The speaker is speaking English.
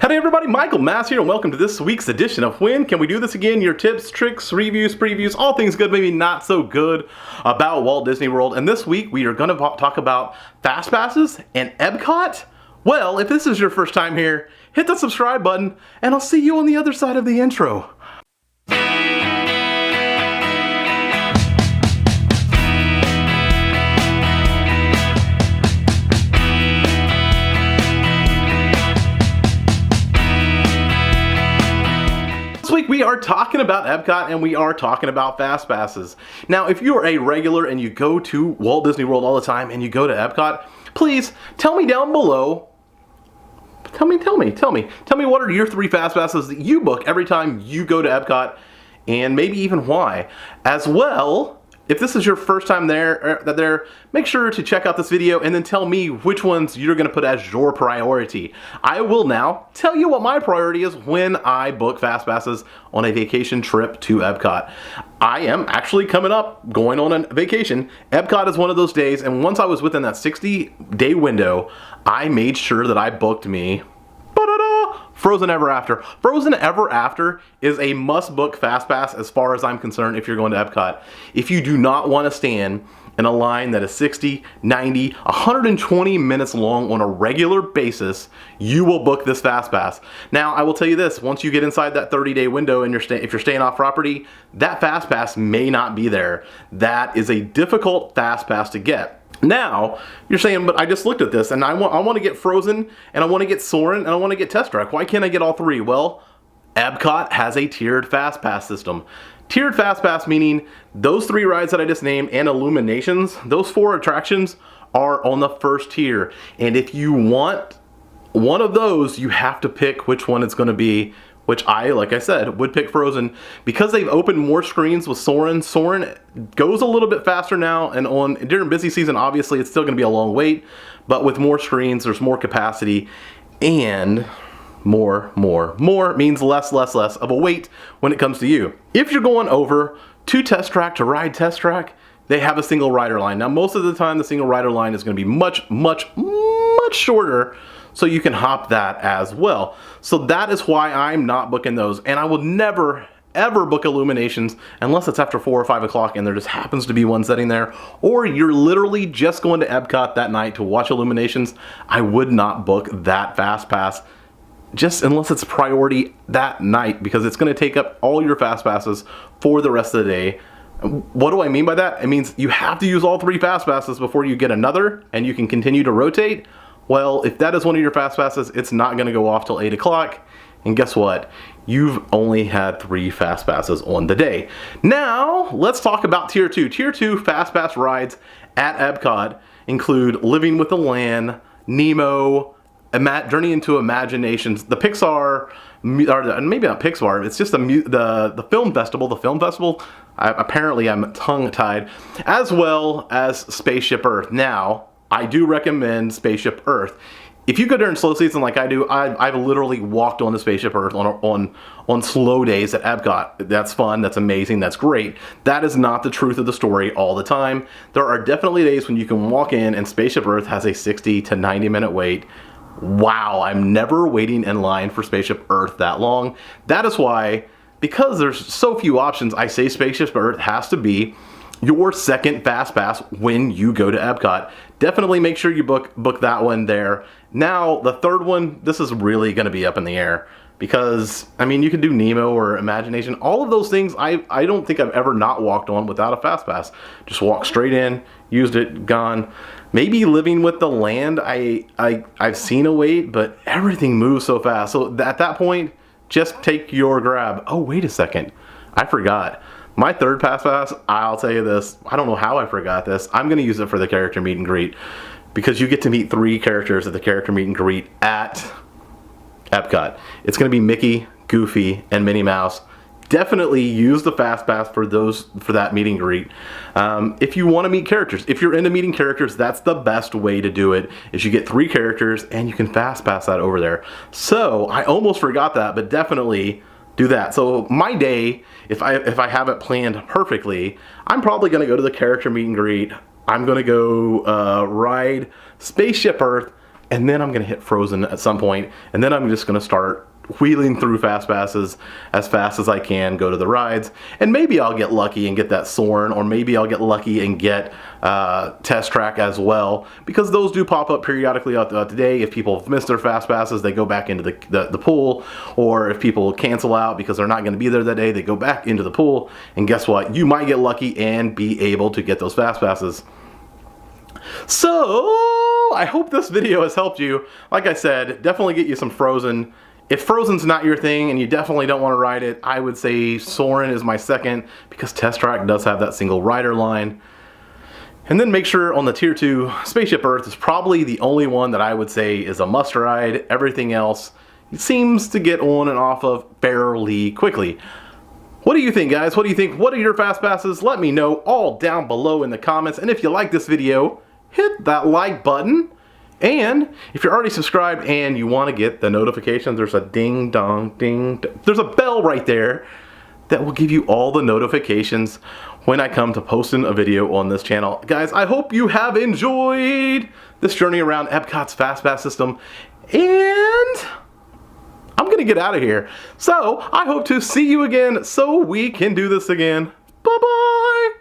Howdy everybody, Michael Mass here and welcome to this week's edition of When Can We Do This Again? Your tips, tricks, reviews, previews, all things good, maybe not so good about Walt Disney World. And this week we are going to talk about Fastpasses and Epcot. Well, if this is your first time here, hit the subscribe button and I'll see you on the other side of the intro. This week we are talking about Epcot and we are talking about Fastpasses. Now, if you are a regular and you go to Walt Disney World all the time and you go to Epcot, please tell me down below. Tell me what are your 3 Fastpasses that you book every time you go to Epcot, and maybe even why. As well, if this is your first time there, make sure to check out this video and then tell me which ones you're going to put as your priority. I will now tell you what my priority is when I book Fastpasses on a vacation trip to Epcot. I am actually coming up, going on a vacation. Epcot is one of those days, and once I was within that 60-day window, I made sure that I booked me Frozen Ever After. Frozen Ever After is a must-book Fastpass as far as I'm concerned if you're going to Epcot. If you do not want to stand in a line that is 60, 90, 120 minutes long on a regular basis, you will book this Fastpass. Now, I will tell you this, once you get inside that 30-day window and if you're staying off property, that Fastpass may not be there. That is a difficult Fastpass to get. Now, you're saying, but I just looked at this and I want to get Frozen and I want to get Soarin' and I want to get Test Track. Why can't I get all 3? Well, Epcot has a tiered Fastpass system. Tiered Fastpass meaning those 3 rides that I just named and Illuminations, those 4 attractions are on the first tier. And if you want one of those, you have to pick which one it's going to be, which I, like I said, would pick Frozen. Because they've opened more screens with Soarin'. Soarin' goes a little bit faster now, and during busy season, obviously, it's still going to be a long wait, but with more screens, there's more capacity, and more means less of a wait when it comes to you. If you're going over to Test Track to ride Test Track, they have a single rider line. Now, most of the time, the single rider line is going to be much shorter, so you can hop that as well. So that is why I'm not booking those, and I will never ever book Illuminations unless it's after 4 or 5 o'clock and there just happens to be one sitting there, or you're literally just going to Epcot that night to watch Illuminations. I would not book that Fastpass just unless it's priority that night, because it's going to take up all your Fastpasses for the rest of the day. What do I mean by that? It means you have to use all 3 Fastpasses before you get another and you can continue to rotate. Well, if that is one of your Fastpasses, it's not going to go off till 8 o'clock. And guess what? You've only had 3 Fastpasses on the day. Now, let's talk about Tier 2. Tier 2 Fastpass rides at Epcot include Living with the Land, Nemo, Journey into Imaginations, the Pixar, or maybe not Pixar, it's just the film festival. The film festival, apparently I'm tongue-tied, as well as Spaceship Earth. Now, I do recommend Spaceship Earth. If you go during slow season like I do, I've literally walked on the Spaceship Earth on slow days at Epcot. That's fun, that's amazing, that's great. That is not the truth of the story all the time. There are definitely days when you can walk in and Spaceship Earth has a 60 to 90 minute wait. Wow, I'm never waiting in line for Spaceship Earth that long. That is why, because there's so few options, I say Spaceship Earth has to be your second Fastpass when you go to Epcot. Definitely make sure you book that one there. Now, the third one, this is really going to be up in the air, because, I mean, you can do Nemo or Imagination. All of those things, I don't think I've ever not walked on without a Fastpass. Just walk straight in, used it, gone. Maybe Living with the Land, I've seen a wait, but everything moves so fast. So at that point, just take your grab. Oh, wait a second. I forgot. My third Fastpass, I'll tell you this, I don't know how I forgot this. I'm going to use it for the character meet and greet, because you get to meet 3 characters at the character meet and greet at Epcot. It's going to be Mickey, Goofy, and Minnie Mouse. Definitely use the Fastpass for that meet and greet. If you want to meet characters, if you're into meeting characters, that's the best way to do it, is you get 3 characters and you can Fastpass that over there. So I almost forgot that, but definitely do that. So my day, if I have it planned perfectly, I'm probably going to go to the character meet and greet. I'm going to go ride Spaceship Earth, and then I'm gonna hit Frozen at some point, and then I'm just gonna start wheeling through Fastpasses as fast as I can, go to the rides, and maybe I'll get lucky and get that Soarin', or maybe I'll get lucky and get Test Track as well, because those do pop up periodically throughout the day. If people have missed their Fastpasses, they go back into the pool, or if people cancel out because they're not going to be there that day, they go back into the pool, and guess what? You might get lucky and be able to get those Fastpasses. So, I hope this video has helped you. Like I said, definitely get you some Frozen. If Frozen's not your thing and you definitely don't want to ride it, I would say Soarin' is my second, because Test Track does have that single rider line. And then make sure on the Tier 2, Spaceship Earth is probably the only one that I would say is a must ride. Everything else seems to get on and off of fairly quickly. What do you think, guys? What do you think? What are your Fastpasses? Let me know all down below in the comments. And if you like this video, hit that like button. And if you're already subscribed and you want to get the notifications, there's a ding dong ding. There's a bell right there that will give you all the notifications when I come to posting a video on this channel. Guys, I hope you have enjoyed this journey around Epcot's Fastpass system. And I'm going to get out of here. So I hope to see you again so we can do this again. Bye-bye.